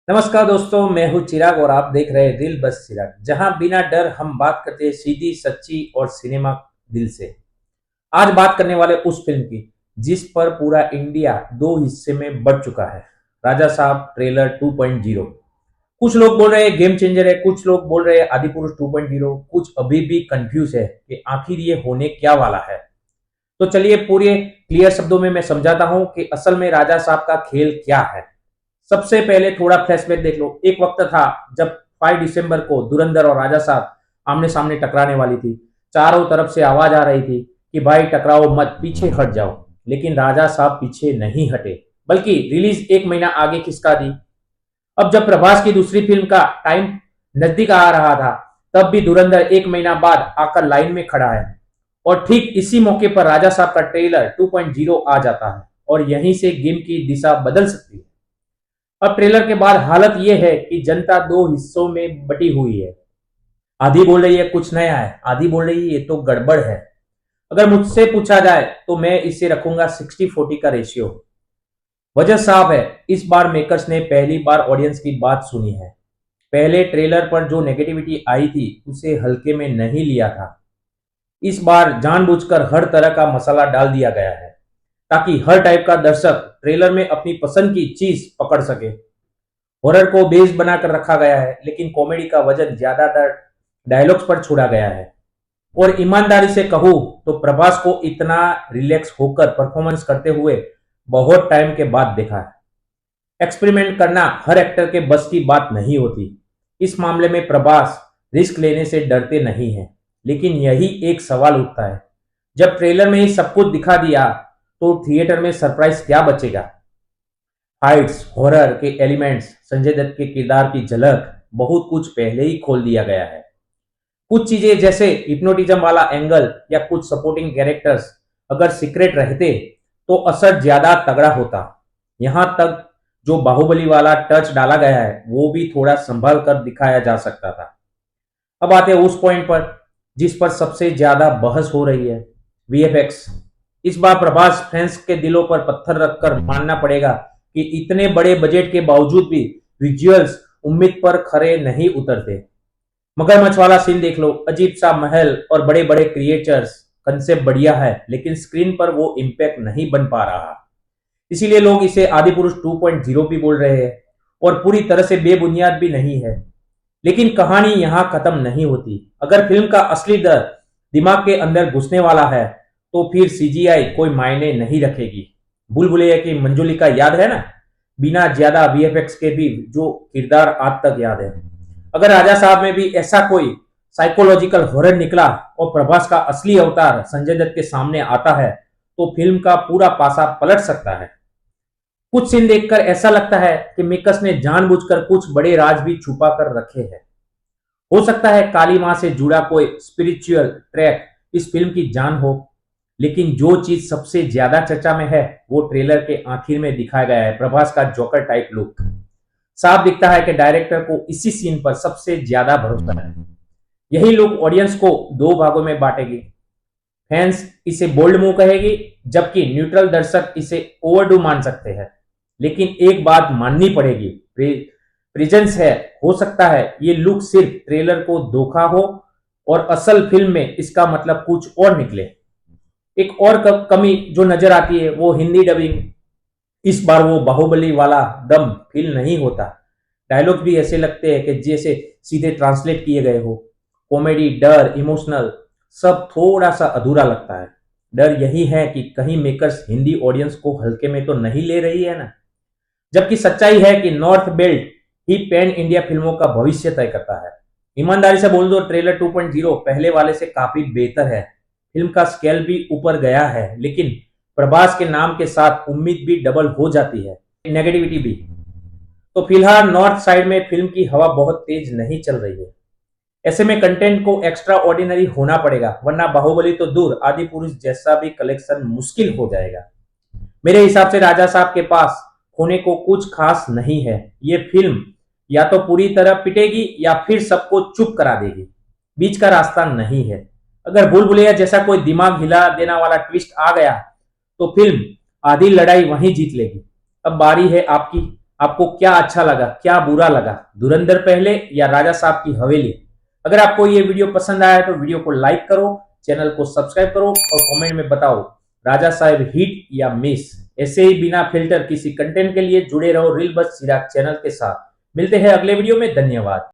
नमस्कार दोस्तों, मैं हूँ चिराग और आप देख रहे हैं दिल बस चिराग, जहां बिना डर हम बात करते हैं सीधी सच्ची और सिनेमा दिल से। आज बात करने वाले उस फिल्म की जिस पर पूरा इंडिया दो हिस्से में बंट चुका है। राजा साहब ट्रेलर 2.0। कुछ लोग बोल रहे हैं गेम चेंजर है, कुछ लोग बोल रहे हैं आदिपुरुष 2.0, कुछ अभी भी कंफ्यूज है कि आखिर ये होने क्या वाला है। तो चलिए पूरे क्लियर शब्दों में मैं समझाता हूं कि असल में राजा साहब का खेल क्या है। सबसे पहले थोड़ा फ्लैशबैक देख लो। एक वक्त था जब 5 दिसंबर को धुरंधर और राजा साहब आमने सामने टकराने वाली थी। चारों तरफ से आवाज आ रही थी कि भाई टकराओ मत, पीछे हट जाओ। लेकिन राजा साहब पीछे नहीं हटे, बल्कि रिलीज एक महीना आगे खिसका दी। अब जब प्रभास की दूसरी फिल्म का टाइम नजदीक आ रहा था, तब भी धुरंधर एक महीना बाद आकर लाइन में खड़ा है। और ठीक इसी मौके पर राजा साहब का ट्रेलर 2.0 आ जाता है और यहीं से गेम की दिशा बदल सकती है। अब ट्रेलर के बाद हालत यह है कि जनता दो हिस्सों में बटी हुई है। आधी बोल रही है कुछ नया है, आधी बोल रही है ये तो गड़बड़ है। अगर मुझसे पूछा जाए तो मैं इसे रखूंगा 60-40 का रेशियो। वजह साफ है, इस बार मेकर्स ने पहली बार ऑडियंस की बात सुनी है। पहले ट्रेलर पर जो नेगेटिविटी आई थी उसे हल्के में नहीं लिया था। इस बार जानबूझकर हर तरह का मसाला डाल दिया गया है ताकि हर टाइप का दर्शक ट्रेलर में अपनी पसंद की चीज पकड़ सके। हॉरर को बेस बनाकर रखा गया है, लेकिन कॉमेडी का वजन ज्यादातर डायलॉग्स पर छोड़ा गया है। और ईमानदारी से कहूं तो प्रभास को इतना रिलैक्स होकर परफॉर्मेंस करते हुए बहुत टाइम के बाद देखा है। एक्सपेरिमेंट करना हर एक्टर के बस की बात नहीं होती। इस मामले में प्रभास रिस्क लेने से डरते नहीं हैं। लेकिन यही एक सवाल उठता है, जब ट्रेलर में ही सब कुछ दिखा दिया तो थिएटर में सरप्राइज क्या बचेगा। फाइट्स, हॉरर के एलिमेंट्स, संजय दत्त के किरदार की झलक, बहुत कुछ पहले ही खोल दिया गया है। कुछ चीजें जैसे हिप्नोटिज्म वाला एंगल या कुछ सपोर्टिंग कैरेक्टर्स अगर सीक्रेट रहते तो असर ज्यादा तगड़ा होता। यहां तक जो बाहुबली वाला टच डाला गया है वो भी थोड़ा संभल कर दिखाया जा सकता था। अब आते हैं उस पॉइंट पर जिस पर सबसे ज्यादा बहस हो रही है, वीएफएक्स। इस बार प्रभास फैंस के दिलों पर पत्थर रखकर मानना पड़ेगा कि इतने बड़े बजट के बावजूद भी विजुअल्स उम्मीद पर खरे नहीं उतरते। मगरमच्छ वाला सीन देख लो, अजीब सा महल और बड़े बड़े क्रिएचर्स, कंसेप्ट बढ़िया है लेकिन स्क्रीन पर वो इम्पैक्ट नहीं बन पा रहा। इसीलिए लोग इसे आदिपुरुष 2.0 भी बोल रहे हैं। और पूरी तरह से बेबुनियाद भी नहीं है। लेकिन कहानी यहां खत्म नहीं होती। अगर फिल्म का असली डर दिमाग के अंदर घुसने वाला है तो फिर सीजीआई कोई मायने नहीं रखेगी। भूल भुलैया की मंजुलिका याद है ना, बिना ज्यादा वीएफएक्स के भी जो किरदार आज तक याद है। अगर राजा साहब में भी ऐसा कोई साइकोलॉजिकल हॉरर निकला और प्रभास का असली अवतार संजय दत्त के सामने आता है तो फिल्म का पूरा पासा पलट सकता है। कुछ सीन देखकर ऐसा लगता है कि मेकर्स ने जानबूझकर कुछ बड़े राज भी छुपा कर रखे हैं। हो सकता है काली मां से जुड़ा कोई स्पिरिचुअल ट्रैक इस फिल्म की जान हो। लेकिन जो चीज सबसे ज्यादा चर्चा में है वो ट्रेलर के आखिर में दिखाया गया है, प्रभास का जोकर टाइप लुक। साफ दिखता है कि डायरेक्टर को इसी सीन पर सबसे ज्यादा भरोसा है। यही लुक ऑडियंस को दो भागों में बांटेगी। फैंस इसे बोल्ड मूव कहेगी, जबकि न्यूट्रल दर्शक इसे ओवरडू मान सकते हैं। लेकिन एक बात माननी पड़ेगी, प्रेजेंस है। हो सकता है ये लुक सिर्फ ट्रेलर को धोखा हो और असल फिल्म में इसका मतलब कुछ और निकले। एक और कमी जो नजर आती है वो हिंदी डबिंग। इस बार वो बाहुबली वाला दम फील नहीं होता। डायलॉग भी ऐसे लगते हैं कि जैसे सीधे ट्रांसलेट किए गए हो। कॉमेडी, डर, इमोशनल सब थोड़ा सा अधूरा लगता है। डर यही है कि कहीं मेकर्स हिंदी ऑडियंस को हल्के में तो नहीं ले रही है ना। जबकि सच्चाई है कि नॉर्थ बेल्ट ही पैन इंडिया फिल्मों का भविष्य तय करता है। ईमानदारी से बोल दो, ट्रेलर 2.0 पहले वाले से काफी बेहतर है। फिल्म का स्केल भी ऊपर गया है, लेकिन प्रभास के नाम के साथ उम्मीद भी डबल हो जाती है, नेगेटिविटी भी। तो फिलहाल नॉर्थ साइड में फिल्म की हवा बहुत तेज नहीं चल रही है। ऐसे में कंटेंट को एक्स्ट्रा ऑर्डिनरी होना पड़ेगा, वरना बाहुबली तो दूर आदि पुरुष जैसा भी कलेक्शन मुश्किल हो जाएगा। मेरे हिसाब से राजा साहब के पास होने को कुछ खास नहीं है। ये फिल्म या तो पूरी तरह पिटेगी या फिर सबको चुप करा देगी। बीच का रास्ता नहीं है। अगर भूल भुलैया जैसा कोई दिमाग हिला देना वाला ट्विस्ट आ गया तो फिल्म आधी लड़ाई वहीं जीत लेगी। अब बारी है आपकी। आपको क्या अच्छा लगा, क्या बुरा लगा, धुरंधर पहले या राजा साहब की हवेली? अगर आपको ये वीडियो पसंद आया तो वीडियो को लाइक करो, चैनल को सब्सक्राइब करो और कमेंट में बताओ राजा साहब हिट या मिस। ऐसे ही बिना फिल्टर किसी कंटेंट के लिए जुड़े रहो रील बस चिराग चैनल के साथ। मिलते हैं अगले वीडियो में। धन्यवाद।